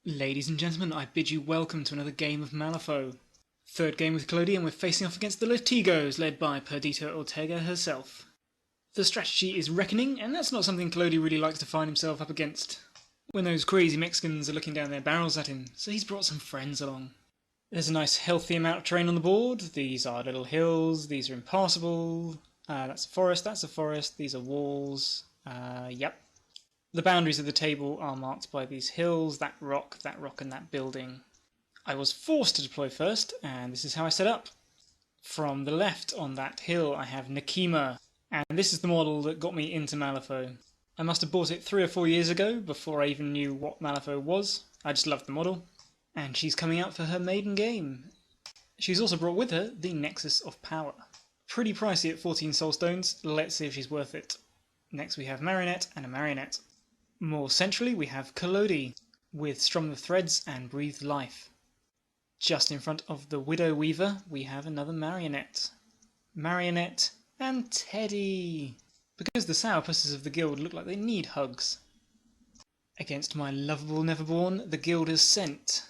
Ladies and gentlemen, I bid you welcome to another game of Malifaux. Third game with Clody, and we're facing off against the Latigos, led by Perdita Ortega herself. The strategy is reckoning, and that's not something Clody really likes to find himself up against when those crazy Mexicans are looking down their barrels at him, so he's brought some friends along. There's a nice healthy amount of terrain on the board. These are little hills, these are impassable, that's a forest, these are walls, yep. The boundaries of the table are marked by these hills, that rock, and that building. I was forced to deploy first, and this is how I set up. From the left on that hill I have Nekima, and this is the model that got me into Malifaux. I must have bought it 3 or 4 years ago, before I even knew what Malifaux was. I just loved the model. And she's coming out for her maiden game. She's also brought with her the Nexus of Power. Pretty pricey at 14 soulstones, let's see if she's worth it. Next we have Marionette and a Marionette. More centrally we have Clody, with Strum the Threads and Breathed Life. Just in front of the Widow Weaver we have another Marionette. Marionette and Teddy! Because the sourpusses of the guild look like they need hugs. Against my lovable Neverborn, the guild has sent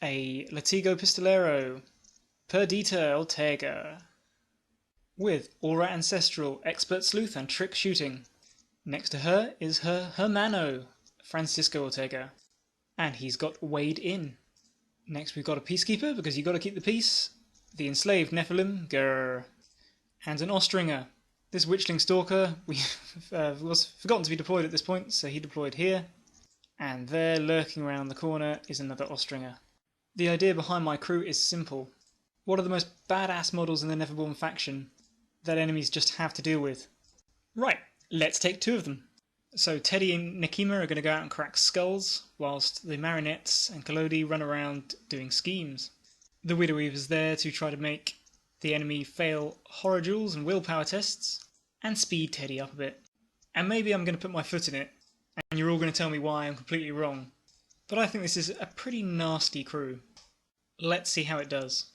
a Latigo Pistolero, Perdita Ortega, with Aura Ancestral, Expert Sleuth and Trick Shooting. Next to her is her Hermano, Francisco Ortega, and he's got Wade In. Next we've got a Peacekeeper, because you got to keep the peace, the Enslaved Nephilim, grrr, and an Ostringer. This Witchling Stalker was forgotten to be deployed at this point, so he deployed here, and there, lurking around the corner, is another Ostringer. The idea behind my crew is simple. What are the most badass models in the Neverborn faction that enemies just have to deal with? Right, let's take 2 of them. So Teddy and Nekima are going to go out and crack skulls, whilst the Marionettes and Clody run around doing schemes. The Widow Weaver's there to try to make the enemy fail horror duels and willpower tests, and speed Teddy up a bit. And maybe I'm going to put my foot in it, and you're all going to tell me why I'm completely wrong. But I think this is a pretty nasty crew. Let's see how it does.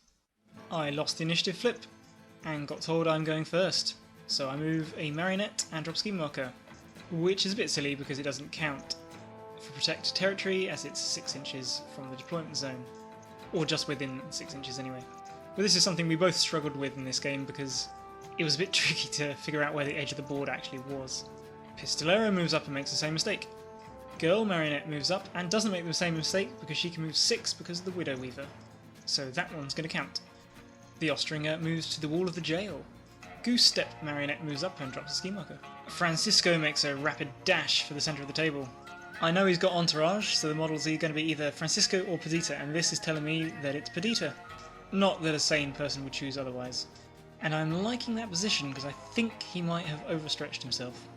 I lost the initiative flip, and got told I'm going first. So I move a Marionette and drop Scheme Marker, which is a bit silly because it doesn't count for protect territory as it's 6 inches from the deployment zone. Or just within 6 inches anyway. But this is something we both struggled with in this game because it was a bit tricky to figure out where the edge of the board actually was. Pistolero moves up and makes the same mistake. Girl Marionette moves up and doesn't make the same mistake because she can move 6 because of the Widow Weaver. So that one's going to count. The Ostringer moves to the wall of the jail. Goose Step Marionette moves up and drops a Scheme Marker. Francisco makes a rapid dash for the centre of the table. I know he's got entourage, so the models are going to be either Francisco or Perdita, and this is telling me that it's Perdita. Not that a sane person would choose otherwise. And I'm liking that position because I think he might have overstretched himself.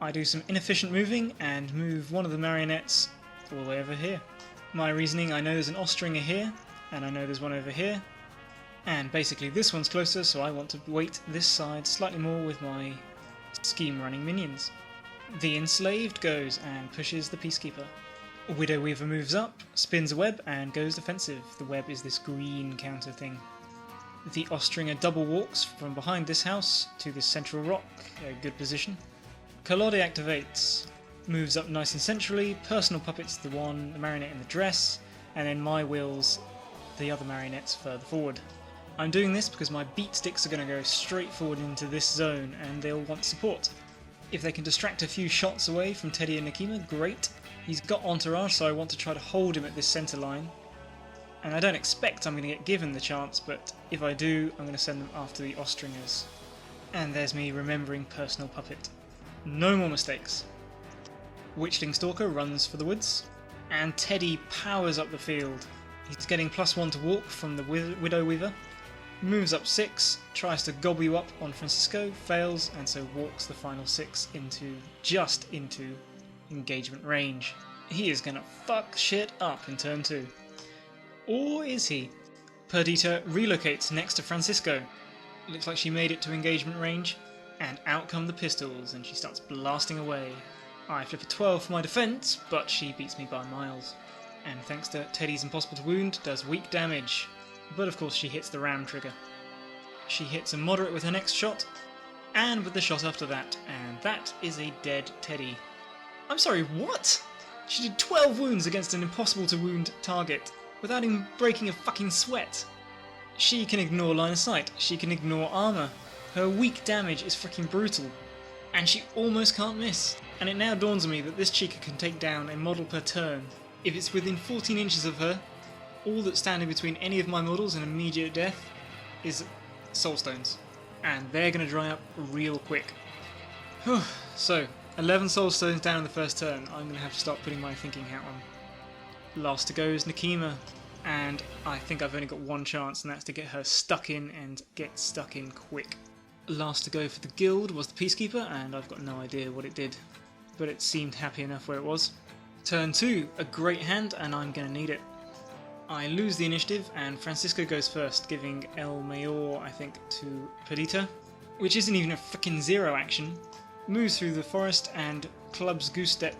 I do some inefficient moving and move one of the Marionettes all the way over here. My reasoning, I know there's an Ostringer here, and I know there's one over here, and basically this one's closer, so I want to weight this side slightly more with my scheme running minions. The Enslaved goes and pushes the Peacekeeper. Widow Weaver moves up, spins a web, and goes defensive. The web is this green counter thing. The Ostringer double walks from behind this house to this central rock, a good position. Clody activates, moves up nice and centrally, personal puppets the one, the Marionette in the dress, and then my wills the other Marionettes further forward. I'm doing this because my beat sticks are going to go straight forward into this zone and they'll want support. If they can distract a few shots away from Teddy and Nekima, great. He's got entourage, so I want to try to hold him at this centre line. And I don't expect I'm going to get given the chance, but if I do, I'm going to send them after the Ostringers. And there's me remembering personal puppet. No more mistakes. Witchling Stalker runs for the woods, and Teddy powers up the field. He's getting +1 to walk from the Widow Weaver, moves up 6, tries to gobble you up on Francisco, fails, and so walks the final 6 just into engagement range. He is gonna fuck shit up in turn 2. Or is he? Perdita relocates next to Francisco. Looks like she made it to engagement range, and out come the pistols, and she starts blasting away. I flip a 12 for my defence, but she beats me by miles. And thanks to Teddy's Impossible to Wound, does weak damage. But of course she hits the ram trigger. She hits a moderate with her next shot, and with the shot after that, and that is a dead Teddy. I'm sorry, what? She did 12 wounds against an impossible to wound target, without even breaking a fucking sweat. She can ignore line of sight, she can ignore armour. Her weak damage is freaking brutal. And she almost can't miss. And it now dawns on me that this chica can take down a model per turn. If it's within 14 inches of her, all that's standing between any of my models and immediate death is soulstones. And they're going to dry up real quick. So, 11 soulstones down in the first turn. I'm going to have to start putting my thinking hat on. Last to go is Nekima. And I think I've only got one chance, and that's to get her stuck in and get stuck in quick. Last to go for the guild was the Peacekeeper, and I've got no idea what it did, but it seemed happy enough where it was. Turn 2, a great hand, and I'm going to need it. I lose the initiative, and Francisco goes first, giving El Mayor, I think, to Perdita, which isn't even a frickin' zero action. Moves through the forest and clubs Goose Step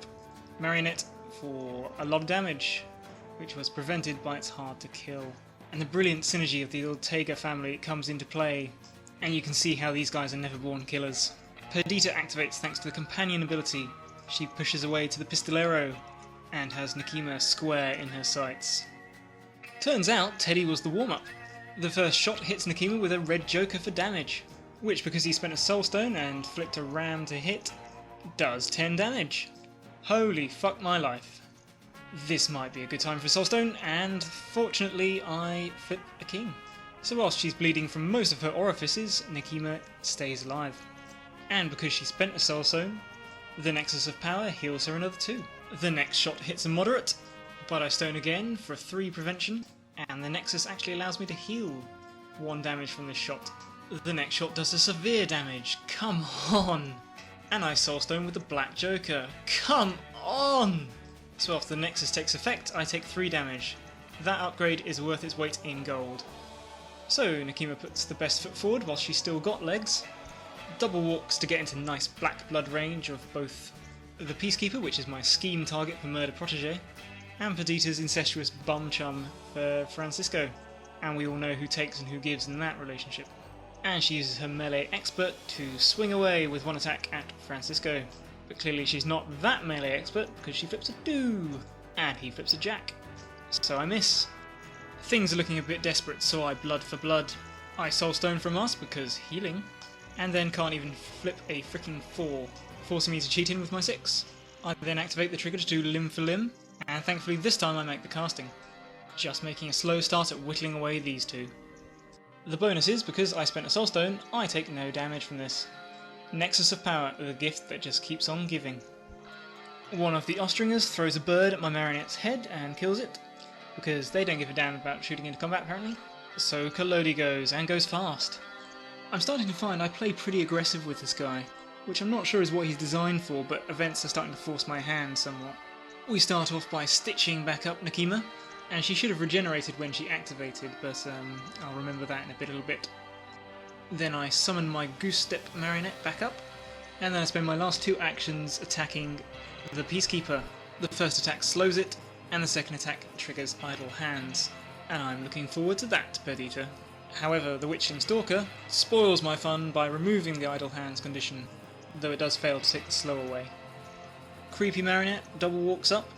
Marionette for a lot of damage, which was prevented by its hard to kill. And the brilliant synergy of the Ortega family comes into play, and you can see how these guys are Neverborn killers. Perdita activates thanks to the companion ability. She pushes away to the Pistolero, and has Nekima square in her sights. Turns out Teddy was the warm-up. The first shot hits Nekima with a red joker for damage, which, because he spent a soulstone and flicked a ram to hit, does 10 damage. Holy fuck my life. This might be a good time for soulstone, and fortunately I flip a king. So whilst she's bleeding from most of her orifices, Nekima stays alive. And because she spent a soulstone, the Nexus of Power heals her another 2. The next shot hits a moderate, but I stone again for 3 prevention, and the Nexus actually allows me to heal 1 damage from this shot. The next shot does a severe damage, come on! And I soulstone with the Black Joker, come on! So after the Nexus takes effect, I take 3 damage. That upgrade is worth its weight in gold. So Nekima puts the best foot forward while she's still got legs, double walks to get into nice black blood range of both the Peacekeeper, which is my scheme target for Murder Protege, and Perdita's incestuous bum chum for Francisco. And we all know who takes and who gives in that relationship. And she uses her melee expert to swing away with 1 attack at Francisco. But clearly she's not that melee expert because she flips a 2, and he flips a jack. So I miss. Things are looking a bit desperate, so I blood for blood. I soulstone from us because healing, and then can't even flip a freaking 4, forcing me to cheat in with my 6. I then activate the trigger to do limb for limb, and thankfully this time I make the casting, just making a slow start at whittling away these 2. The bonus is, because I spent a soulstone, I take no damage from this. Nexus of Power, the gift that just keeps on giving. One of the Ostringers throws a bird at my marionette's head and kills it, because they don't give a damn about shooting into combat apparently. So Collodi goes, and goes fast. I'm starting to find I play pretty aggressive with this guy, which I'm not sure is what he's designed for, but events are starting to force my hand somewhat. We start off by stitching back up Nekima, and she should have regenerated when she activated, but I'll remember that in a little bit. Then I summon my Goose Step Marionette back up, and then I spend my last 2 actions attacking the Peacekeeper. The first attack slows it, and the second attack triggers Idle Hands, and I'm looking forward to that, Perdita. However, the Witchling Stalker spoils my fun by removing the Idle Hands condition, though it does fail to take the slow away. Creepy Marionette double walks up,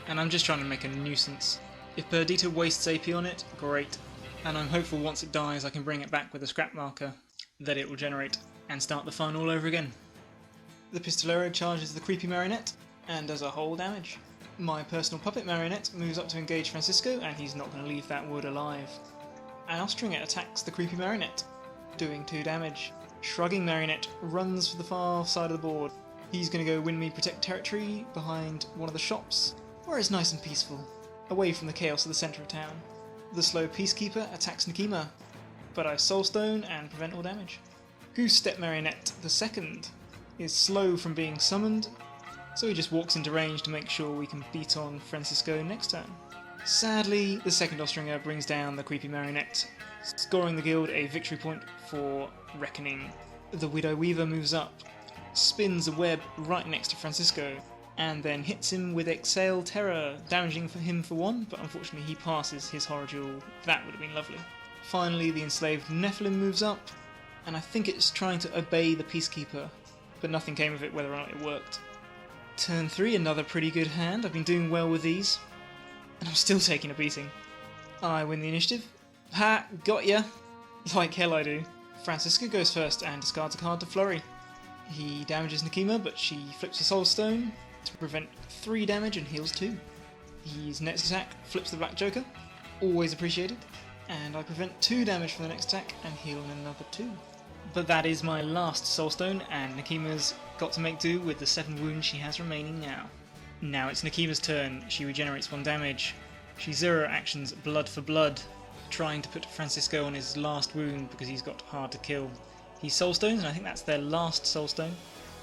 and I'm just trying to make a nuisance. If Perdita wastes AP on it, great, and I'm hopeful once it dies I can bring it back with a scrap marker that it will generate, and start the fun all over again. The Pistolero charges the Creepy Marionette, and does a whole damage. My personal puppet Marionette moves up to engage Francisco, and he's not going to leave that wood alive. An Austringer attacks the Creepy Marionette, doing 2 damage. Shrugging Marionette runs for the far side of the board. He's going to go win me protect territory behind one of the shops, where it's nice and peaceful, away from the chaos of the centre of town. The slow Peacekeeper attacks Nekima, but I soulstone and prevent all damage. Goose Step Marionette the second is slow from being summoned, so he just walks into range to make sure we can beat on Francisco next turn. Sadly, the second Austringer brings down the Creepy Marionette, scoring the guild a victory point for Reckoning. The Widow Weaver moves up, spins a web right next to Francisco, and then hits him with Exhale Terror, damaging him for 1, but unfortunately he passes his horror jewel. That would have been lovely. Finally, the enslaved Nephilim moves up, and I think it's trying to obey the Peacekeeper, but nothing came of it whether or not it worked. Turn 3, another pretty good hand. I've been doing well with these. And I'm still taking a beating. I win the initiative. Ha! Got ya! Like hell I do. Francisco goes first and discards a card to flurry. He damages Nekima, but she flips a soul stone to prevent 3 damage and heals 2. His next attack flips the black joker. Always appreciated. And I prevent 2 damage from the next attack and heal another 2. But that is my last soulstone, and Nekima's got to make do with the 7 wounds she has remaining now. Now it's Nekima's turn. She regenerates 1 damage. She zero actions blood for blood, trying to put Francisco on his last wound because he's got hard to kill. He soulstones, and I think that's their last soulstone,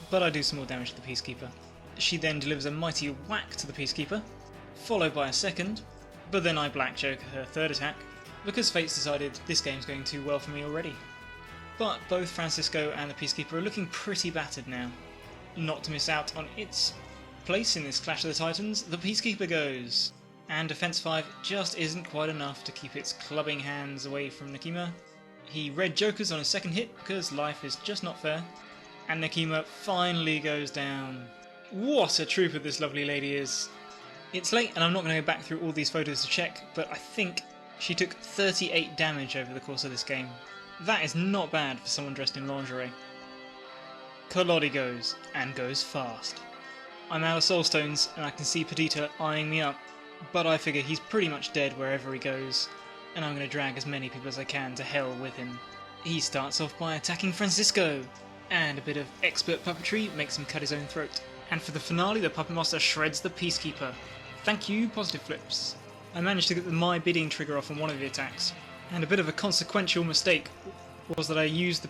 but I do some more damage to the Peacekeeper. She then delivers a mighty whack to the Peacekeeper, followed by a second, but then I black joke her 3rd attack, because Fate's decided this game's going too well for me already. But both Francisco and the Peacekeeper are looking pretty battered now. Not to miss out on its place in this Clash of the Titans, the Peacekeeper goes. And Defense 5 just isn't quite enough to keep its clubbing hands away from Nekima. He red jokers on his 2nd hit because life is just not fair. And Nekima finally goes down. What a trooper this lovely lady is. It's late and I'm not going to go back through all these photos to check, but I think she took 38 damage over the course of this game. That is not bad for someone dressed in lingerie. Kolodi goes, and goes fast. I'm out of soulstones and I can see Perdita eyeing me up, but I figure he's pretty much dead wherever he goes, and I'm going to drag as many people as I can to hell with him. He starts off by attacking Francisco, and a bit of expert puppetry makes him cut his own throat. And for the finale, the Puppet Master shreds the Peacekeeper. Thank you, Positive Flips. I managed to get the My Bidding trigger off on one of the attacks, and a bit of a consequential mistake was that I used the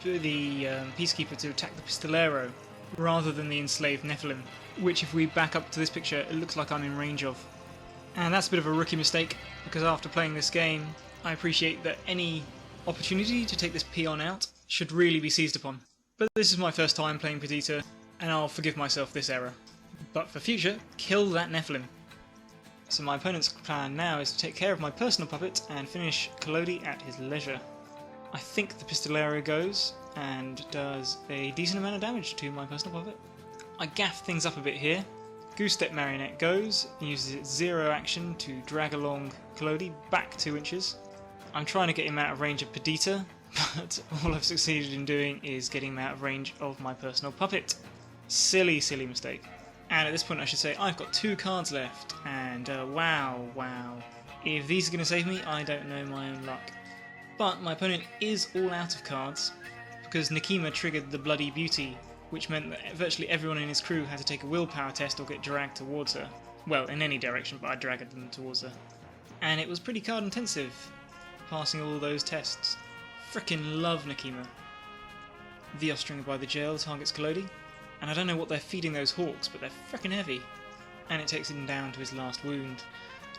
Peacekeeper to attack the Pistolero, rather than the enslaved Nephilim, which if we back up to this picture, it looks like I'm in range of. And that's a bit of a rookie mistake, because after playing this game, I appreciate that any opportunity to take this peon out should really be seized upon. But this is my first time playing Perdita, and I'll forgive myself this error. But for future, kill that Nephilim. So my opponent's plan now is to take care of my personal puppet and finish Kolodi at his leisure. I think the Pistolero goes and does a decent amount of damage to my personal puppet. I gaff things up a bit here. Goose Step Marionette goes and uses its zero action to drag along Kolodi back 2 inches. I'm trying to get him out of range of Perdita, but all I've succeeded in doing is getting him out of range of my personal puppet. Silly, silly mistake. And at this point I should say I've got 2 cards left, and wow. If these are going to save me, I don't know my own luck. But my opponent is all out of cards, because Nekima triggered the Bloody Beauty, which meant that virtually everyone in his crew had to take a willpower test or get dragged towards her. Well, in any direction, but I dragged them towards her. And it was pretty card intensive, passing all those tests. Frickin' love Nekima. The Ostringer by the jail targets Kolodi, and I don't know what they're feeding those hawks, but they're frickin' heavy. And it takes him down to his last wound.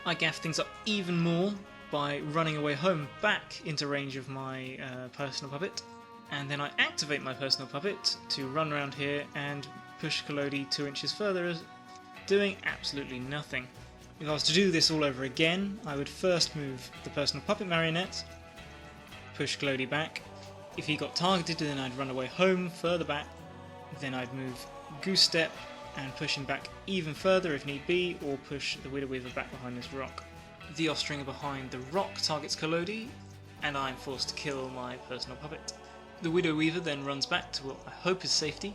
I gaff things up even more by running away home back into range of my personal puppet, and then I activate my personal puppet to run around here and push Kolodi 2 inches further, doing absolutely nothing. If I was to do this all over again, I would first move the personal puppet marionette, push Kolodi back. If he got targeted, then I'd run away home further back, then I'd move Goose Step and push him back even further if need be, or push the Widow Weaver back behind this rock. The Ostringer behind the rock targets Kolodi, and I'm forced to kill my personal puppet. The Widow Weaver then runs back to what I hope is safety,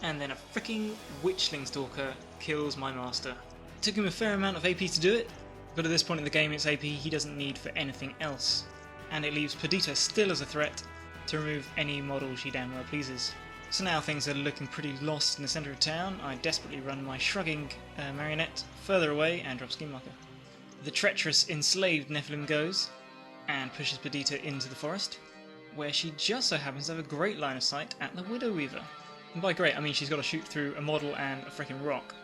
and then a freaking Witchling Stalker kills my master. It took him a fair amount of AP to do it, but at this point in the game it's AP he doesn't need for anything else, and it leaves Perdita still as a threat to remove any model she damn well pleases. So now things are looking pretty lost in the centre of town. I desperately run my shrugging marionette further away and drop Skin Marker. The treacherous enslaved Nephilim goes and pushes Perdita into the forest, where she just so happens to have a great line of sight at the Widow Weaver. And by great I mean she's got to shoot through a model and a freaking rock.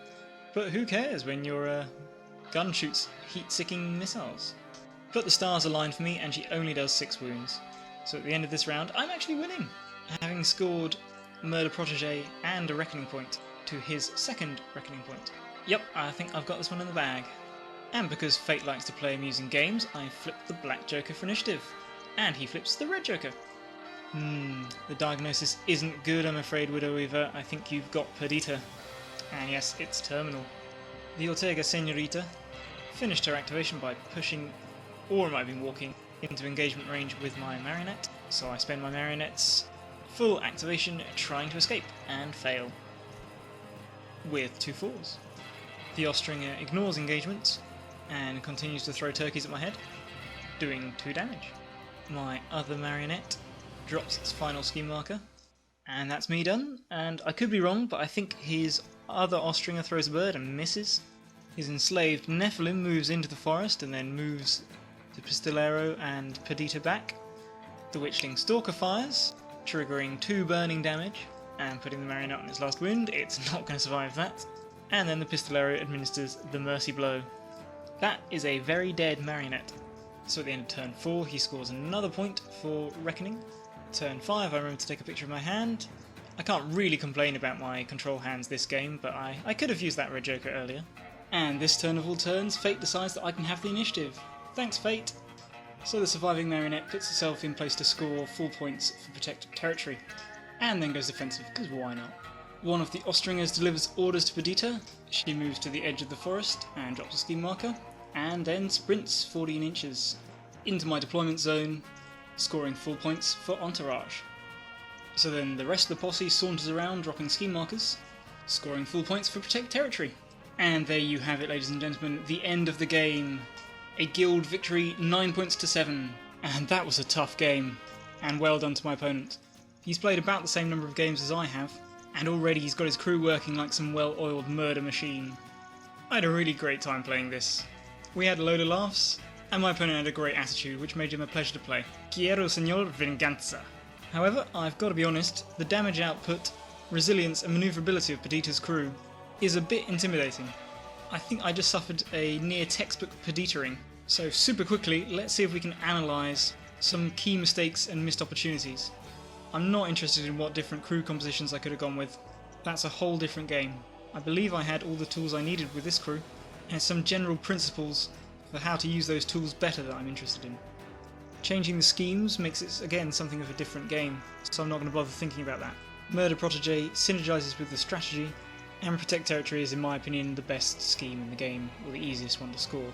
But who cares when your gun shoots heat-sicking missiles? But the stars aligned for me and she only does 6 wounds. So at the end of this round I'm actually winning, having scored Murder Protégé and a Reckoning Point to his 2nd Reckoning Point. Yep, I think I've got this one in the bag. And because Fate likes to play amusing games, I flip the Black Joker for initiative. And he flips the Red Joker. The diagnosis isn't good, I'm afraid, Widow Weaver. I think you've got Perdita. And yes, it's terminal. The Ortega Senorita finished her activation by pushing, or it might have been walking, into engagement range with my marionette, so I spend my marionette's full activation trying to escape, and fail. With 2 falls. The Austringer ignores engagement, and continues to throw turkeys at my head, doing 2 damage. My other marionette drops its final scheme marker, and that's me done, and I could be wrong, but I think his other Austringer throws a bird and misses. His enslaved Nephilim moves into the forest and then moves the Pistolero and Perdita back. The Witchling Stalker fires, triggering 2 burning damage, and putting the marionette on its last wound. It's not going to survive that. And then the Pistolero administers the Mercy Blow. That is a very dead marionette. So at the end of turn 4 he scores another point for Reckoning. Turn 5 I remember to take a picture of my hand. I can't really complain about my control hands this game, but I could have used that Red Joker earlier. And this turn of all turns, Fate decides that I can have the initiative. Thanks, Fate! So the surviving marionette puts itself in place to score full points for protected territory, and then goes defensive, because why not? One of the Austringers delivers orders to Perdita. She moves to the edge of the forest and drops a scheme marker, and then sprints 14 inches into my deployment zone, scoring full points for Entourage. So then the rest of the posse saunters around dropping scheme markers, scoring full points for protect territory. And there you have it, ladies and gentlemen, the end of the game. A guild victory, 9 points to 7. And that was a tough game, and well done to my opponent. He's played about the same number of games as I have, and already he's got his crew working like some well-oiled murder machine. I had a really great time playing this. We had a load of laughs, and my opponent had a great attitude, which made him a pleasure to play. Quiero señor venganza. However, I've got to be honest, the damage output, resilience and manoeuvrability of Perdita's crew is a bit intimidating. I think I just suffered a near textbook Perdita-ing. So super quickly, let's see if we can analyse some key mistakes and missed opportunities. I'm not interested in what different crew compositions I could have gone with. That's a whole different game. I believe I had all the tools I needed with this crew, and some general principles for how to use those tools better that I'm interested in. Changing the schemes makes it, again, something of a different game, so I'm not going to bother thinking about that. Murder Protégé synergises with the strategy, and Protect Territory is, in my opinion, the best scheme in the game, or the easiest one to score.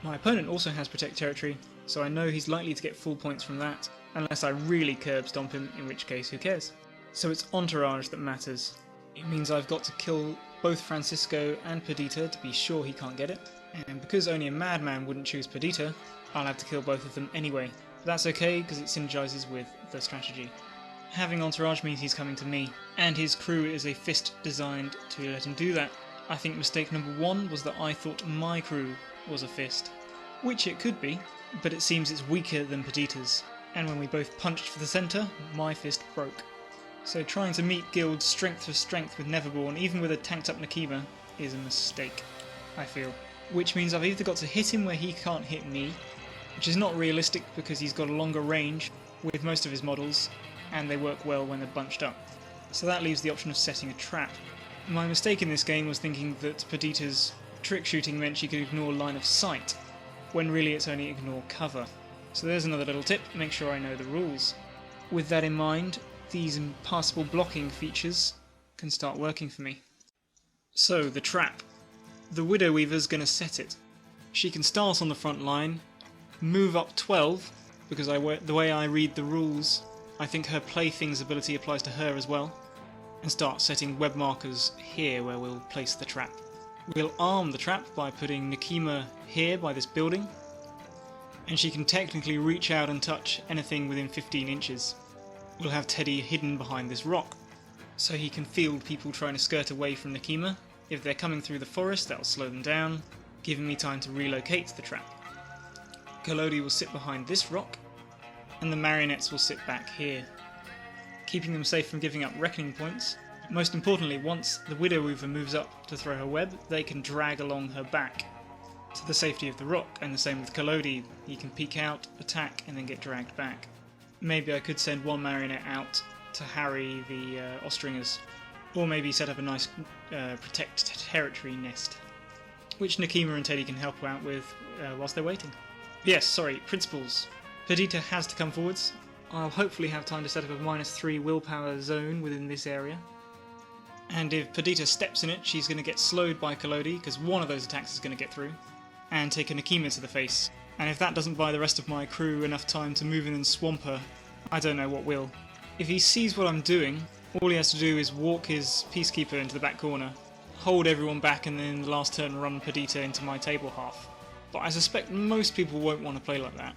My opponent also has Protect Territory, so I know he's likely to get full points from that, unless I really curb stomp him, in which case who cares. So it's Entourage that matters. It means I've got to kill both Francisco and Perdita to be sure he can't get it, and because only a madman wouldn't choose Perdita, I'll have to kill both of them anyway. But that's okay, because it synergises with the strategy. Having Entourage means he's coming to me, and his crew is a fist designed to let him do that. I think mistake number 1 was that I thought my crew was a fist, which it could be, but it seems it's weaker than Perdita's, and when we both punched for the centre, my fist broke. So trying to meet guild strength for strength with Neverborn, even with a tanked up Nakima, is a mistake, I feel. Which means I've either got to hit him where he can't hit me, which is not realistic because he's got a longer range with most of his models, and they work well when they're bunched up. So that leaves the option of setting a trap. My mistake in this game was thinking that Perdita's trick shooting meant she could ignore line of sight, when really it's only ignore cover. So there's another little tip, make sure I know the rules. With that in mind, these impassable blocking features can start working for me. So, the trap. The Widow Weaver's going to set it. She can start on the front line, move up 12, because the way I read the rules, I think her plaything's ability applies to her as well, and start setting web markers here where we'll place the trap. We'll arm the trap by putting Nakima here by this building, and she can technically reach out and touch anything within 15 inches. We'll have Teddy hidden behind this rock, so he can field people trying to skirt away from Nakima. If they're coming through the forest, that'll slow them down, giving me time to relocate the trap. Collodi will sit behind this rock, and the marionettes will sit back here, keeping them safe from giving up reckoning points. Most importantly, once the Widow Weaver moves up to throw her web, they can drag along her back to the safety of the rock, and the same with Collodi. He can peek out, attack, and then get dragged back. Maybe I could send one marionette out to harry the Austringers, or maybe set up a nice protect territory nest, which Nakima and Teddy can help out with whilst they're waiting. Yes, sorry, principles. Perdita has to come forwards. I'll hopefully have time to set up a -3 willpower zone within this area. And if Perdita steps in it, she's going to get slowed by Collodi, because one of those attacks is going to get through, and take a Nakima to the face. And if that doesn't buy the rest of my crew enough time to move in and swamp her, I don't know what will. If he sees what I'm doing, all he has to do is walk his Peacekeeper into the back corner, hold everyone back, and then in the last turn run Perdita into my table half. But I suspect most people won't want to play like that.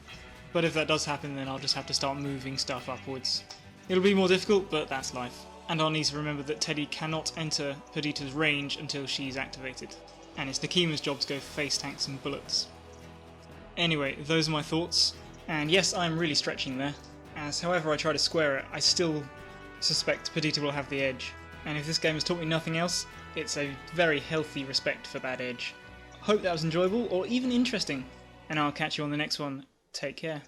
But if that does happen, then I'll just have to start moving stuff upwards. It'll be more difficult, but that's life. And I'll need to remember that Teddy cannot enter Perdita's range until she's activated. And it's Nakima's job to go face tanks and bullets. Anyway, those are my thoughts. And yes, I'm really stretching there, as however I try to square it, I still suspect Perdita will have the edge. And if this game has taught me nothing else, it's a very healthy respect for that edge. Hope that was enjoyable, or even interesting. And I'll catch you on the next one. Take care.